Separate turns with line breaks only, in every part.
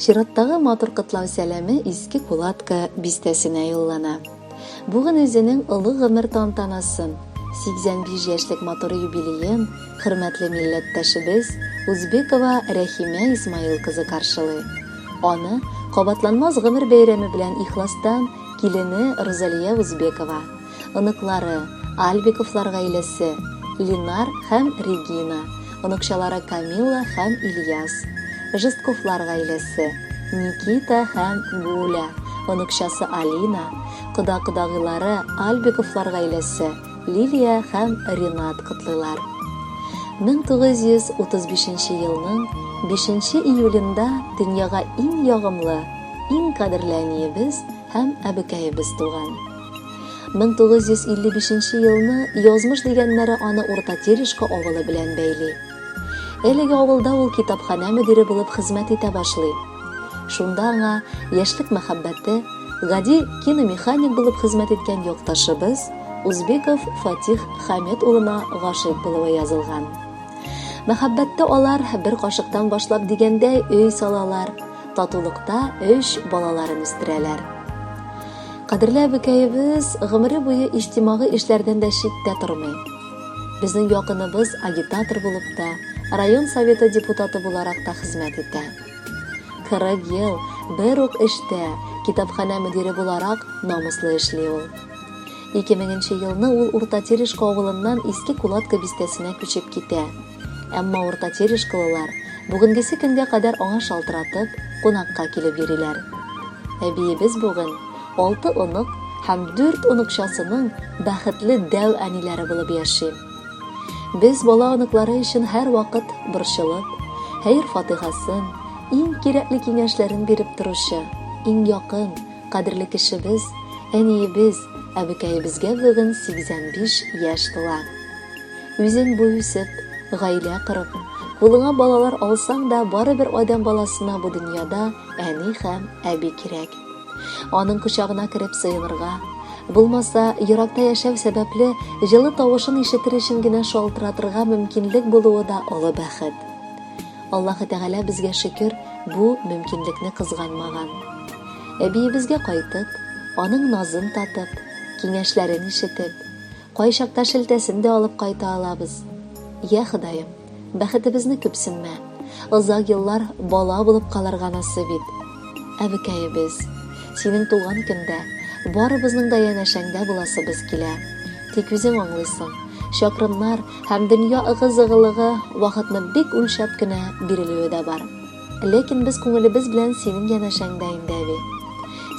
Чираттагы матур кытлау сәләме иске куладка бистәсенә юллана. Бүген үзенең олы гомер тантанасын 85 яшьлек матур юбилеен хөрмәтле милләттәшебез Узбекова Рәхимә Исмаил кызы каршылый. Аны кабатланмас гомер бәйрәме белән ихластан килене Розалия Узбекова, оныклары Альбиковлар гаиләсе Линар һәм Регина, оныкчалары Камилла һәм Ильяс, Жестковлар гаиләсе Никита һәм Гуля, оныкчасы Алина, кода-кодагылары Альбиковлар гаиләсе Лилия һәм Ринат кытлыйлар. 1935 елның 5 июлендә дөньяга иң ягымлы, иң кадерле әниебез һәм әбекәебез туган. 1955 елны язмыш дигәннәре аны Урта Терешка авылы белән бәйли. Әлеге авылда ул китапханә мөдире булып хезмәт итә башлый. Шунда аңа яшьлек мәхәббәте, гади киномеханик булып хезмәт иткән якташыбыз Узбеков Фатих Хамед улына гашыйк булуы язылган. Мәхәббәттә алар бер кашыктан башлап дигәндәй өй салалар, татулыкта 3 балаларын үстерәләр. Кадерле әбекәебез гомере буе иҗтимагый эшләрдән дә читтә тормый. Безнең якыныбыз агитатор булып та, район советы депутаты буларак та хезмәт итә. 40 ел бер үк эштә, китапханә мөдире буларак намуслы эшли ул. 2000 елны ул Урта Терешка авылыннан иске куладка бистәсенә күчеп китә. Әмма Урта Терешкалылар бүгенгесе көнгә кадәр аңа шалтыратып, кунакка килеп йөриләр. Әбиебез бүген 6 онык һәм 4 оныкчасының бәхетле дәү әниләре булып яши. Без бала оныклары өчен һәр вакыт борчылып, хәйр фатихасын, иң кирәкле киңәшләрен биреп торучы, иң якын, кадерле кешебез, әниебез, әбекәебезгә бүген 85 яшь тула. Үзең бүсеп, гаилә корып, кулыңа балалар алсаң да барыбер адам баласына бу дөньяда әни һәм әби кирәк. Аның кочагына кереп сыенырга, булмаса еракта яшәү сәбәпле җылы тавышын ишетер өчен генә шалтыратырга мөмкинлек булуы да олы бәхет. Аллаһы Тәгалә безгә шөкер, бу мөмкинлекне кызганмаган. Әбиебезгә кайтып, аның назын татып, киңәшләрен ишетеп, кайчакта шелтәсен дә алып кайта алабыз. Я Ходаем, бәхетебезне күпсенмә, озак еллар бала булып калырга насыйп ит. Әбекәебез, синең туган көндә барыбызның да янәшәңдә буласыбыз килә. Тик үзең аңлыйсың, чакрымнар һәм дөнья ыгы-зыгылыгы вакытны бик үлчәп кенә бирелүе дә бар. Ләкин без күңелебез белән синең янәшәңдә инде, әби.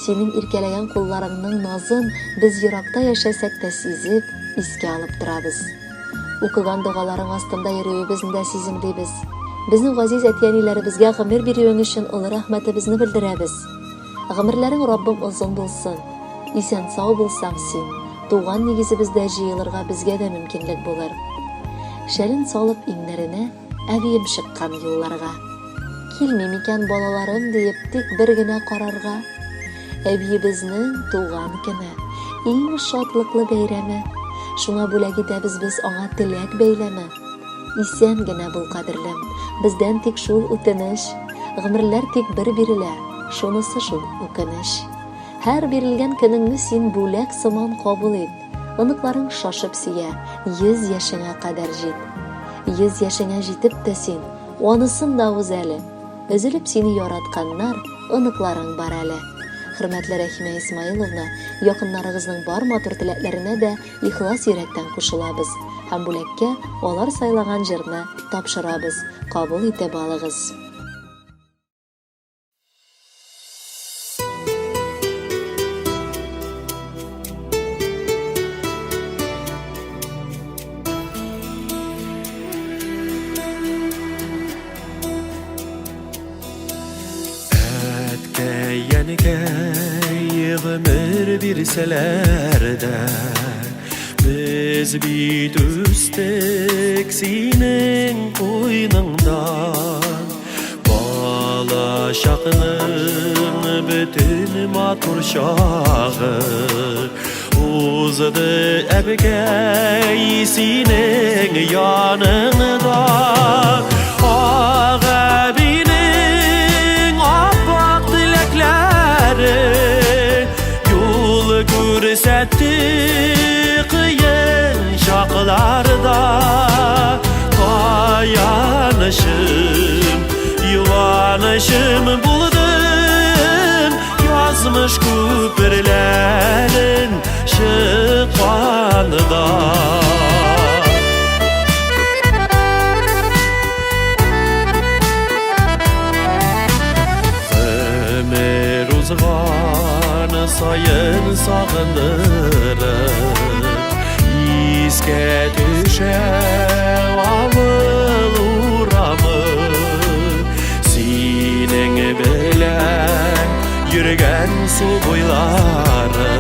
Синең иркәләгән кулларыңның назын без еракта яшәсәк тә сизеп, искә алып торабыз. Укыган дугаларың астында йөрүебезне дә сиземлибез. Безнең газиз әтиәниләребезгә гомер бирүең өчен олы рәхмәтебезне белдерәбез. Гомерләрең Раббым озын булсын. Исән сау булсаң син, туган нигезебездә җыелырга безгә дә мөмкинлек булыр. Шәлен салып иңнәренә әбием чыккан юлларга. Килми микән балаларым диеп тик бер генә карарга. Әбиебезнең туган көне, иң шатлыклы бәйрәме. Шуңа бүләк итәбез без аңа теләк бәйләме. Исән генә бул кадерлем, бездән тик шул үтенеш. Гомерләр тик бер бирелә, шунысы шул үкенеш. Һәр бирелгән көнеңне син бүләк сыман кабул ит. Оныкларың шашып сөя, 100 яшеңә кадәр җит. 100 яшеңә җитеп тә син, анысын да үз әле. Өзелеп сине яратканнар, оныкларың бар әле. Хөрмәтле Рәхимә Исмаиловна, якыннарыгызның бар матур теләкләренә дә ихлас йөрәктән кушылабыз һәм бүләккә алар сайлаган җырны тапшырабыз. Кабул итеп алыгыз.
Ömür birseler de biz bit üstek senin koynundan bala şakının bütün matur şağı uzadı ebkey senin yanında ağa binin apa sağındırır İske düşe avıl uğramı Senin bilen yürgen su boyları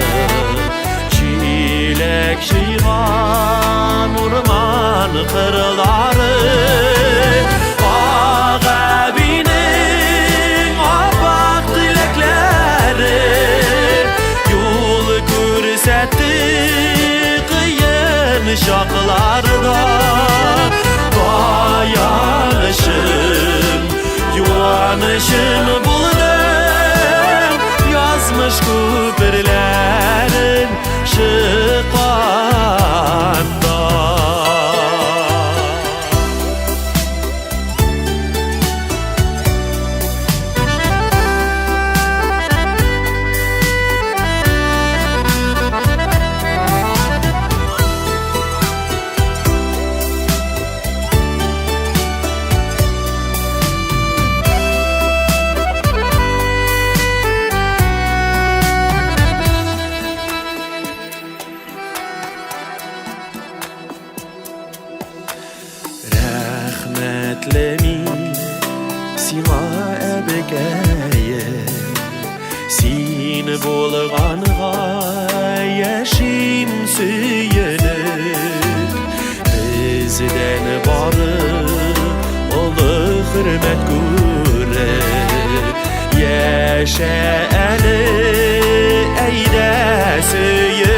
Çilek şiğan urman kırları Ağabeynin apak dilekleri Yol görsetti kıyın şaklarda Dayanışın, yuvanışın buldum Yazmış küpürlerin şıkanda Rahmetlimin sиңа әбекәйе Син болғанға яшим сүйеніп Бізден барып ұлы хөрмәт күреп Яшә әле әйдә сүйеніп